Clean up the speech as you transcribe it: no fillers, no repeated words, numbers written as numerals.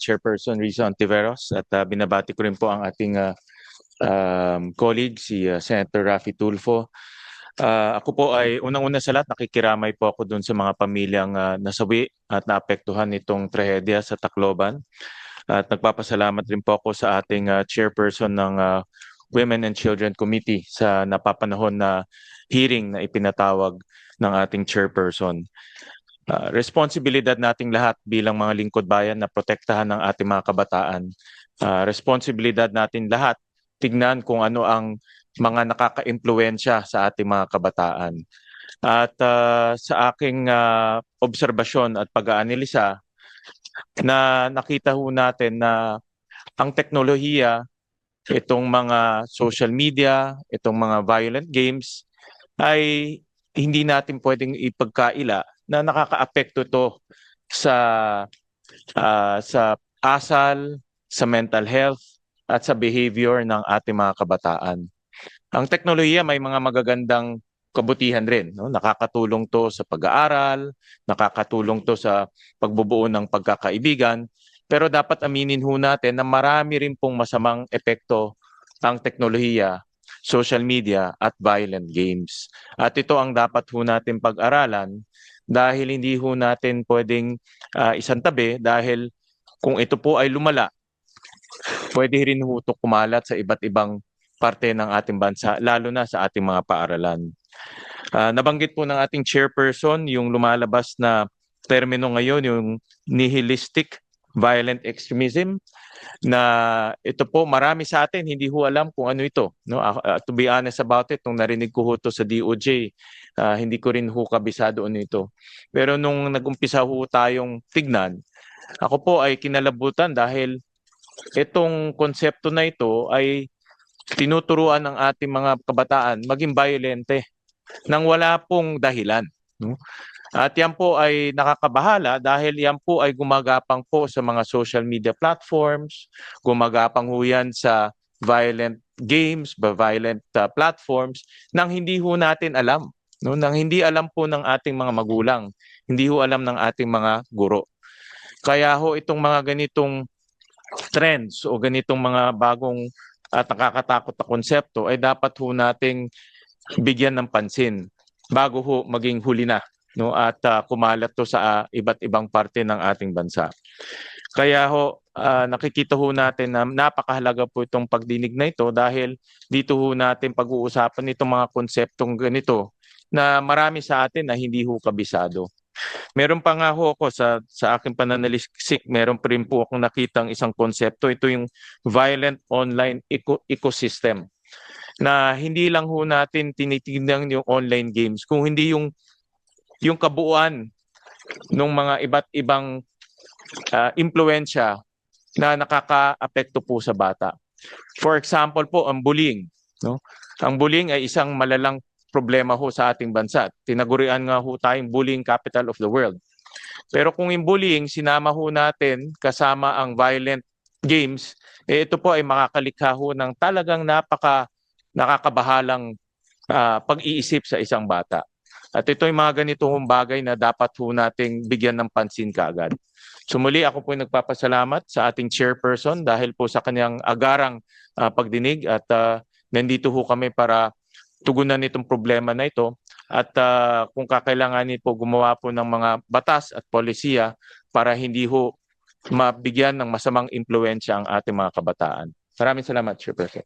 Chairperson Rizzo Ontiveros at binabati ko rin po ang ating colleague si Senator Raffy Tulfo. Ako po ay unang-una sa lahat nakikiramay po ako dun sa mga pamilyang nasawi at naapektuhan nitong trahedya sa Tacloban. At nagpapasalamat rin po ako sa ating chairperson ng Women and Children Committee sa napapanahon na hearing na ipinatawag ng ating chairperson. Responsibilidad nating lahat bilang mga lingkod bayan na protektahan ng ating mga kabataan. Responsibilidad natin lahat tignan kung ano ang mga nakaka-impluwensya sa ating mga kabataan. At sa aking obserbasyon at pag-aanalisa, na nakita ho natin na ang teknolohiya, itong mga social media, itong mga violent games, ay hindi natin pwedeng ipagkaila na nakakaapekto to sa asal, sa mental health, at sa behavior ng ating mga kabataan. Ang teknolohiya may mga magagandang kabutihan rin. No? Nakakatulong to sa pag-aaral, nakakatulong to sa pagbubuo ng pagkakaibigan, pero dapat aminin ho natin na marami rin pong masamang epekto ang teknolohiya, social media at violent games. At ito ang dapat ho natin pag-aralan dahil hindi ho natin pwedeng isantabi dahil kung ito po ay lumala, pwede rin ho ito kumalat sa iba't ibang parte ng ating bansa, lalo na sa ating mga paaralan. Nabanggit po ng ating chairperson yung lumalabas na termino ngayon, yung nihilistic violent extremism, na ito po marami sa atin hindi ho alam kung ano ito. No? To be honest about it, nung narinig ko ho ito sa DOJ, hindi ko rin ho kabisado ano ito. Pero nung nag-umpisa ho tayong tignan, ako po ay kinalabutan dahil itong konsepto na ito ay tinuturuan ng ating mga kabataan maging violente nang wala pong dahilan. No? At yan po ay nakakabahala dahil yan po ay gumagapang po sa mga social media platforms, gumagapang ho yan sa violent games, violent platforms nang hindi ho natin alam. No? Nang hindi alam po ng ating mga magulang, hindi ho alam ng ating mga guro. Kaya ho itong mga ganitong trends o ganitong mga bagong at nakakatakot na konsepto ay dapat ho nating bigyan ng pansin bago ho maging huli na, no, at kumalat to sa iba't ibang parte ng ating bansa. Kaya ho nakikita ho natin na napakahalaga po itong pagdinig na ito dahil dito ho natin pag-uusapan itong mga konseptong ganito na marami sa atin na hindi ho kabisado. Meron pa nga ho ako sa aking pananalisik, meron pa rin po akong nakitang isang konsepto. Ito yung violent online ecosystem na hindi lang ho natin tinitingnan yung online games, kung hindi yung kabuuan ng mga iba't ibang impluensya na nakakaapekto po sa bata. For example po, ang bullying. No? Ang bullying ay isang malalang problema ho sa ating bansa. Tinagurian nga ho tayong bullying capital of the world. Pero kung yung bullying sinama ho natin kasama ang violent games, ito po ay makakalikha ho ng talagang nakakabahalang pag-iisip sa isang bata. At ito ay mga ganitong bagay na dapat ho nating bigyan ng pansin kaagad. So muli ako po nagpapasalamat sa ating chairperson dahil po sa kanyang agarang pagdinig at nandito ho kami para tugunan itong problema na ito at kung kakailanganin po gumawa po ng mga batas at polisiya para hindi ho mabigyan ng masamang impluensya ang ating mga kabataan. Maraming salamat, Chairperson.